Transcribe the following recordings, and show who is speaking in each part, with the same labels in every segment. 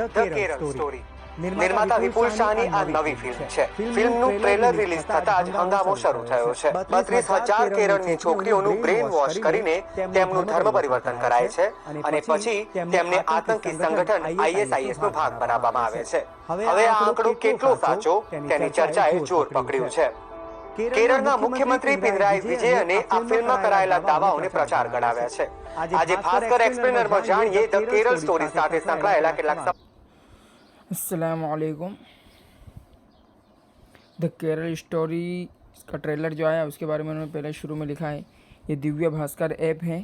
Speaker 1: The Kerala story નિર્માતા વિપુલ શાહની આ નવી ફિલ્મ છે. ફિલ્મનું ટ્રેલર રિલીઝ થતાં જ હંગામો શરૂ થયો છે. 32,000 કેરળની છોકરીઓનું બ્રેન વોશ કરીને તેમનું ધર્મ પરિવર્તન કરાય છે અને પછી તેમને આતંકી સંગઠન ISIS નો ભાગ બનાવવામાં આવે છે. હવે આ આંકડો કેટલો સાચો તેની ચર્ચાએ જોર પકડ્યું છે. કેરળના મુખ્યમંત્રી પિનરાઈ વિજયને આ ફિલ્મમાં કરાયેલા દાવાઓને પ્રચાર ગણાવ્યા છે. આજે ભાસ્કર એક્સપ્લેનરમાં જાણીએ ધ કેરળ સ્ટોરી સાથે સંકળાયેલા કેટલાક
Speaker 2: अस्सलाम वालेकुम। द केरल स्टोरी का ट्रेलर जो आया उसके बारे में उन्होंने पहले शुरू में लिखा है, ये दिव्य भास्कर ऐप है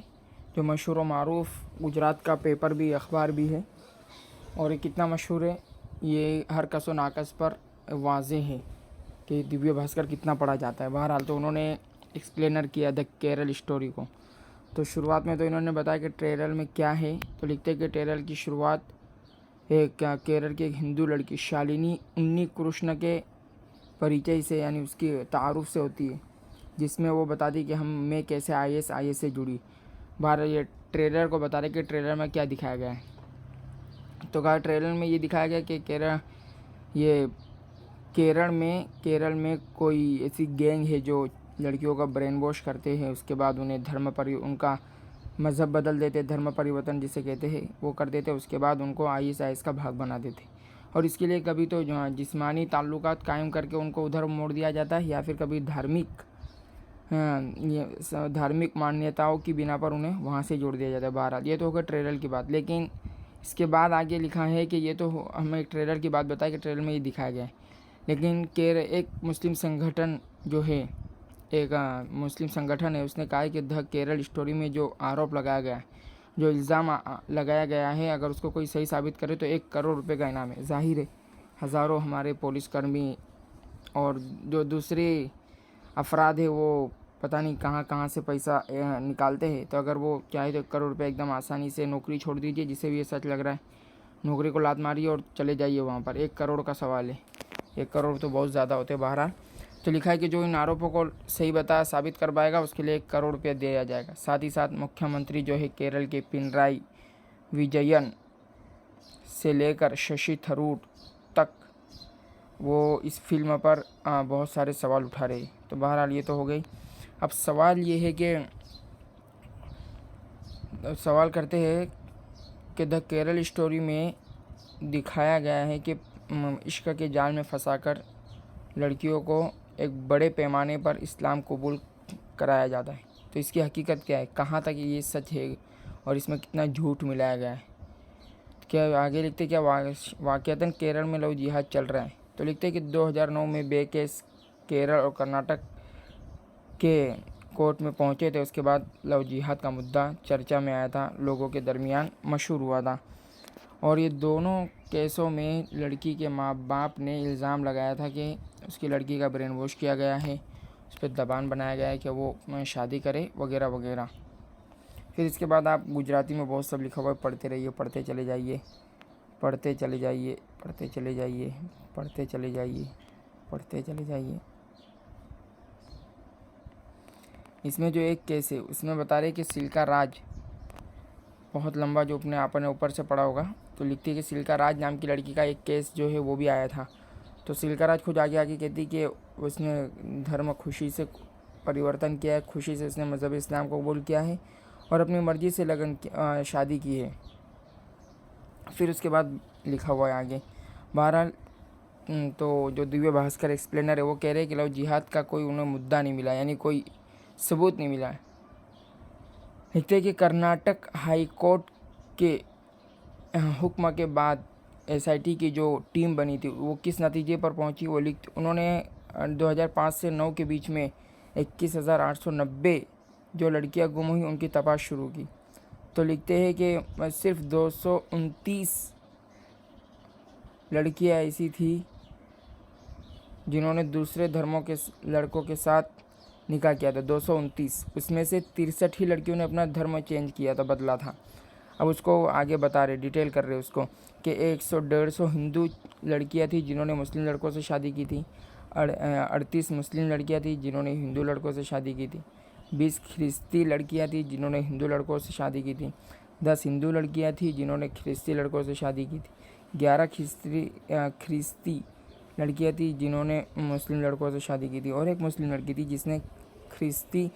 Speaker 2: जो मशहूर व मारूफ गुजरात का पेपर भी अखबार भी है और ये कितना मशहूर है ये हर कसो नाकस पर वाज़े है कि दिव्य भास्कर कितना पढ़ा जाता है। बहरहाल तो उन्होंने एक्सप्लेनर किया द केरल स्टोरी को। तो शुरुआत में तो इन्होंने बताया कि ट्रेलर में क्या है, तो लिखते कि ट्रेलर की शुरुआत एक केरल की एक हिंदू लड़की शालिनी उन्नी कृष्ण के परिचय से यानी उसकी तारुफ से होती है, जिसमें वो बताती कि मैं कैसे ISIS से जुड़ी। बाहर ये ट्रेलर को बता रहे कि ट्रेलर में क्या दिखाया गया है। तो कहा ट्रेलर में ये दिखाया गया कि केरल में कोई ऐसी गैंग है जो लड़कियों का ब्रेन वॉश करते हैं, उसके बाद उन्हें उनका मज़हब बदल देते, धर्म परिवर्तन जिसे कहते हैं वो कर देते, उसके बाद उनको ISIS का भाग बना देते। और इसके लिए कभी तो जिस्मानी ताल्लुकात कायम करके उनको उधर मोड़ दिया जाता है या फिर कभी धार्मिक मान्यताओं की बिना पर उन्हें वहाँ से जोड़ दिया जाता है। बहरहाल ये तो होगा ट्रेलर की बात, लेकिन इसके बाद आगे लिखा है कि ये तो हमें ट्रेलर की बात बताया कि ट्रेलर में ये दिखाया गया है, लेकिन एक मुस्लिम संगठन जो है, एक मुस्लिम संगठन है, उसने कहा है कि द केरल स्टोरी में जो आरोप लगाया गया है, जो इल्ज़ाम लगाया गया है, अगर उसको कोई सही साबित करे तो 1 करोड़ रुपए का इनाम है। जाहिर है हज़ारों हमारे पुलिसकर्मी और जो दूसरे अफराद है वो पता नहीं कहाँ से पैसा निकालते हैं, तो अगर वो चाहे तो 1 करोड़ रुपये एकदम आसानी से नौकरी छोड़ दीजिए, जिसे भी ये सच लग रहा है, नौकरी को लात मारिए और चले जाइए वहाँ पर। 1 करोड़ का सवाल है, 1 करोड़ तो बहुत ज़्यादा होते हैं। बहरहाल तो लिखा है कि जो इन आरोपों को सही बताया साबित कर पाएगा उसके लिए 1 करोड़ रुपया दिया जाएगा। साथ ही साथ मुख्यमंत्री जो है केरल के पिनराई विजयन से लेकर शशि थरूर तक वो इस फिल्म पर बहुत सारे सवाल उठा रहे। तो बहरहाल ये तो हो गई। अब सवाल ये है कि सवाल करते हैं कि द केरल स्टोरी में दिखाया गया है कि इश्क के जाल में फंसाकर लड़कियों को एक बड़े पैमाने पर इस्लाम कबूल कराया जाता है। तो इसकी हकीकत क्या है, कहाँ तक ये सच है और इसमें कितना झूठ मिलाया गया है। क्या आगे लिखते क्या वाक़तन केरल में लव जिहाद चल रहा है। तो लिखते कि 2009 में बेकेस केरल और कर्नाटक के कोर्ट में पहुँचे थे। उसके बाद लव जिहाद का मुद्दा चर्चा में आया था, लोगों के दरमियान मशहूर हुआ था और ये दोनों केसों में लड़की के माँ बाप ने इल्ज़ाम लगाया था कि उसकी लड़की का ब्रेन वॉश किया गया है, उस पर दबान बनाया गया है कि वो शादी करे वगैरह वगैरह। फिर इसके बाद आप गुजराती में बहुत सब लिखा हुआ है, पढ़ते रहिए, पढ़ते चले जाइए, पढ़ते चले जाइए, पढ़ते चले जाइए, पढ़ते चले जाइए, पढ़ते चले जाइए। इसमें जो एक केस है उसमें बता रहे कि सिल्का राज, बहुत लंबा जो अपने आपने ऊपर से पढ़ा होगा, तो लिखती है कि सिल्का राज नाम की लड़की का एक केस जो है वो भी आया था। तो सिल्का राज खुद आगे कहती कि उसने धर्म खुशी से परिवर्तन किया है, खुशी से उसने मज़हब इस्लाम को कबूल किया है और अपनी मर्ज़ी से शादी की है। फिर उसके बाद लिखा हुआ है आगे। बहरहाल तो जो दिव्य भास्कर एक्सप्लेनर है वो कह रहे हैं कि लव जिहाद का कोई उन्हें मुद्दा नहीं मिला, यानी कोई सबूत नहीं मिला है। लिखते हैं कि कर्नाटक हाई कोर्ट के हुक्म के बाद SIT की जो टीम बनी थी वो किस नतीजे पर पहुंची, वो उन्होंने 2005 से 9 के बीच में 21,890 जो लड़कियां गुम हुई उनकी तपाश शुरू की। तो लिखते हैं कि सिर्फ 229 लड़कियां ऐसी थी जिन्होंने दूसरे धर्मों के लड़कों के साथ निकाह किया था, 229। उसमें से 63 ही लड़कियों ने अपना धर्म चेंज किया था, बदला था। अब उसको आगे बता रहे, डिटेल कर रहे उसको कि 100-150 हिंदू लड़कियां थी जिन्होंने मुस्लिम लड़कों से शादी की थी, 38 मुस्लिम लड़कियां थी जिन्होंने हिंदू लड़कों से शादी की थी, 20 ख्रिस्ती लड़कियां थी जिन्होंने हिंदू लड़कों से शादी की थी, 10 हिंदू लड़कियां थी जिन्होंने ख्रिस्ती लड़कों से शादी की थी, 11 ख्रिस्ती लड़कियां थी जिन्होंने मुस्लिम लड़कों से शादी की थी, और एक मुस्लिम लड़की थी जिसने ख्रिस्ती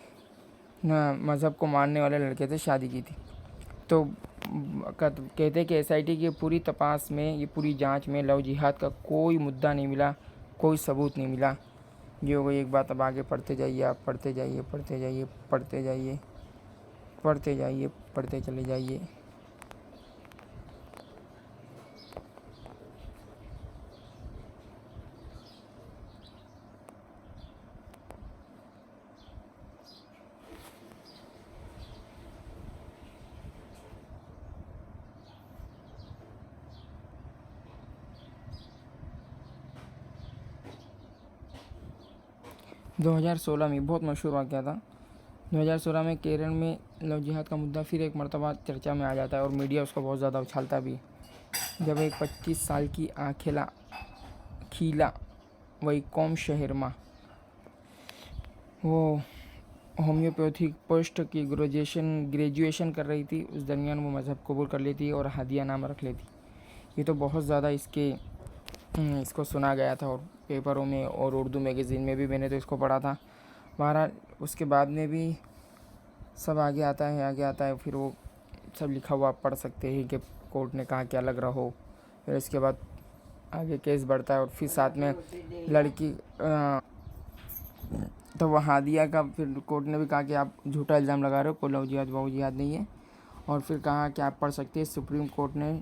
Speaker 2: मज़हब को मानने वाले लड़के से शादी की थी। तो कहते कि एसआईटी की पूरी तपास में, ये पूरी जांच में लव जिहाद का कोई मुद्दा नहीं मिला, कोई सबूत नहीं मिला। ये हो गई एक बात। अब आगे पढ़ते जाइए, आप पढ़ते जाइए, पढ़ते जाइए, पढ़ते जाइए, पढ़ते जाइए, पढ़ते चले जाइए। दो हज़ार 16 में बहुत मशहूर वाक़या था। 2016 में केरल में लव जिहाद का मुद्दा फिर एक मरतबा चर्चा में आ जाता है और मीडिया उसको बहुत ज़्यादा उछालता भी है। जब एक 25 साल की खीला वैकोम शहर में वो होम्योपैथिक पोस्ट की ग्रेजुएशन कर रही थी, उस दरमियान वो मज़हब कबूल कर लेती और हादिया नाम रख लेती। ये तो बहुत ज़्यादा इसको सुना गया था, और पेपरों में और उर्दू मैगज़ीन में भी मैंने तो इसको पढ़ा था। बहरहाल उसके बाद में भी सब आगे आता है, फिर वो सब लिखा हुआ आप पढ़ सकते हैं कि कोर्ट ने कहा कि अलग रहो। फिर इसके बाद आगे केस बढ़ता है और फिर साथ में लड़की तो वह हादिया का फिर कोर्ट ने भी कहा कि आप झूठा इल्ज़ाम लगा रहे हो, कोई लव जिहाद वो जिहाद नहीं है, और फिर कहा कि आप पढ़ सकते हैं। सुप्रीम कोर्ट ने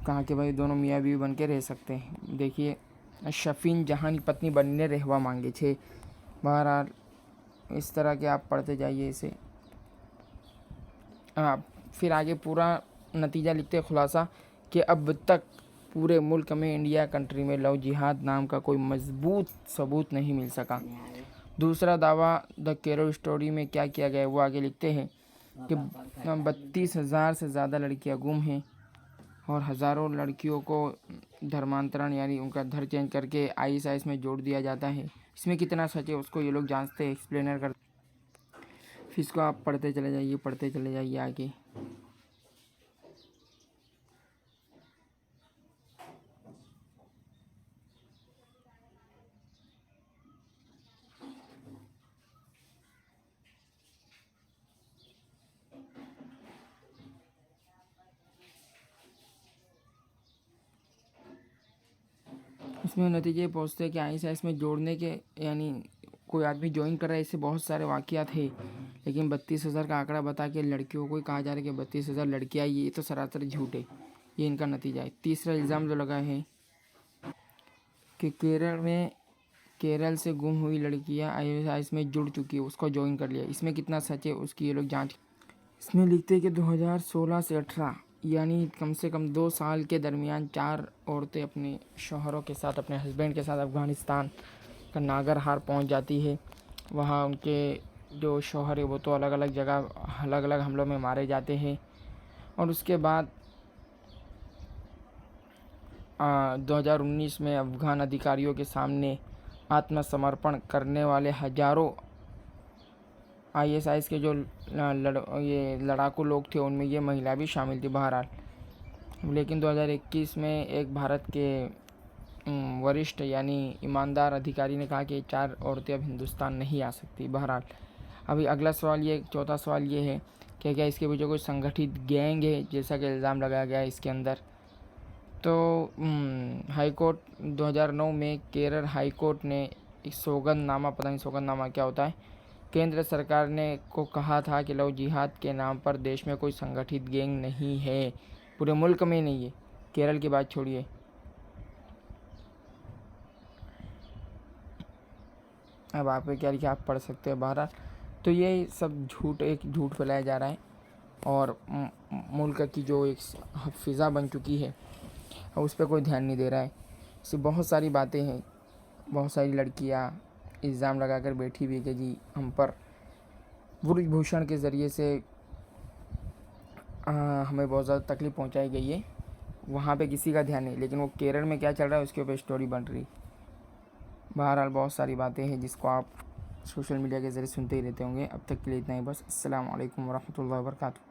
Speaker 2: कहा कि भाई दोनों मियाँ बीवी बन के रह सकते हैं। देखिए, शफीन जहां की पत्नी बनने रहवा मांगे छे। बहरहाल इस तरह के आप पढ़ते जाइए इसे। फिर आगे पूरा नतीजा लिखते खुलासा कि अब तक पूरे मुल्क में, इंडिया कंट्री में लव जिहाद नाम का कोई मजबूत सबूत नहीं मिल सका। दूसरा दावा द केरल स्टोरी में क्या किया गया है वो आगे लिखते हैं कि 32,000 से ज़्यादा लड़कियां गुम हैं और हज़ारों लड़कियों को धर्मांतरण यानी उनका धर्म चेंज करके आईएसआईएस में जोड़ दिया जाता है। इसमें कितना सच है उसको ये लोग जांचते हैं, एक्सप्लेनर करते। फिर इसको आप पढ़ते चले जाइए आगे। इसमें नतीजे पहुँचते हैं कि आईएसआईएस में जोड़ने के यानी कोई आदमी ज्वाइन कर रहा है, इससे बहुत सारे वाक़यात थे, लेकिन 32,000 का आंकड़ा बता के लड़कियों को कहा जा रहा है कि 32,000 लड़कियाँ, ये तो सरासर झूठ है। ये इनका नतीजा है। तीसरा इल्ज़ाम जो लगा है कि केरल से गुम हुई लड़कियां आईएसआईएस में जुड़ चुकी है, उसको ज्वाइन कर लिया। इसमें कितना सच है उसकी ये लोग जांच। इसमें लिखते हैं कि 2016 से 18 यानी कम से कम 2 साल के दरमियान 4 औरतें अपने शौहरों के साथ, अपने हस्बैंड के साथ अफ़गानिस्तान का नागरहार पहुंच जाती है। वहां उनके जो शौहर है वो तो अलग अलग जगह अलग अलग हमलों में मारे जाते हैं, और उसके बाद 2019 में अफ़गान अधिकारियों के सामने आत्मसमर्पण करने वाले हज़ारों आईएसआईएस के जो ये लड़ाकू लोग थे उनमें ये महिला भी शामिल थी। बहरहाल लेकिन 2021 में एक भारत के वरिष्ठ यानी ईमानदार अधिकारी ने कहा कि 4 औरतें अब हिंदुस्तान नहीं आ सकती। बहरहाल अभी अगला सवाल ये, चौथा सवाल ये है कि क्या इसके पीछे कोई संगठित गैंग है जैसा कि इल्ज़ाम लगाया गया है इसके अंदर। तो हाई कोर्ट 2009 में केरल हाई कोर्ट ने एक सौगंधनामा, पता नहीं सौगंधनामा क्या होता है, केंद्र सरकार ने को कहा था कि लव जिहाद के नाम पर देश में कोई संगठित गैंग नहीं है, पूरे मुल्क में नहीं है, केरल की बात छोड़िए। अब आप क्या लिखा आप पढ़ सकते हैं। बहरहाल तो ये सब झूठ फैलाया जा रहा है और मुल्क की जो एक फ़िज़ा बन चुकी है उस पर कोई ध्यान नहीं दे रहा है। ऐसी बहुत सारी बातें हैं, बहुत सारी लड़कियां इल्ज़ाम लगाकर बैठी हुई कि जी हम पर ब्रजभूषण के ज़रिए से हमें बहुत ज़्यादा तकलीफ़ पहुंचाई गई है। वहाँ पे किसी का ध्यान नहीं, लेकिन वो केरल में क्या चल रहा है उसके ऊपर स्टोरी बन रही। बहरहाल बहुत सारी बातें हैं जिसको आप सोशल मीडिया के ज़रिए सुनते ही रहते होंगे। अब तक के लिए इतना ही बस। अस्सलाम वालेकुम वरहमतुल्लाहि वबरकातुहू।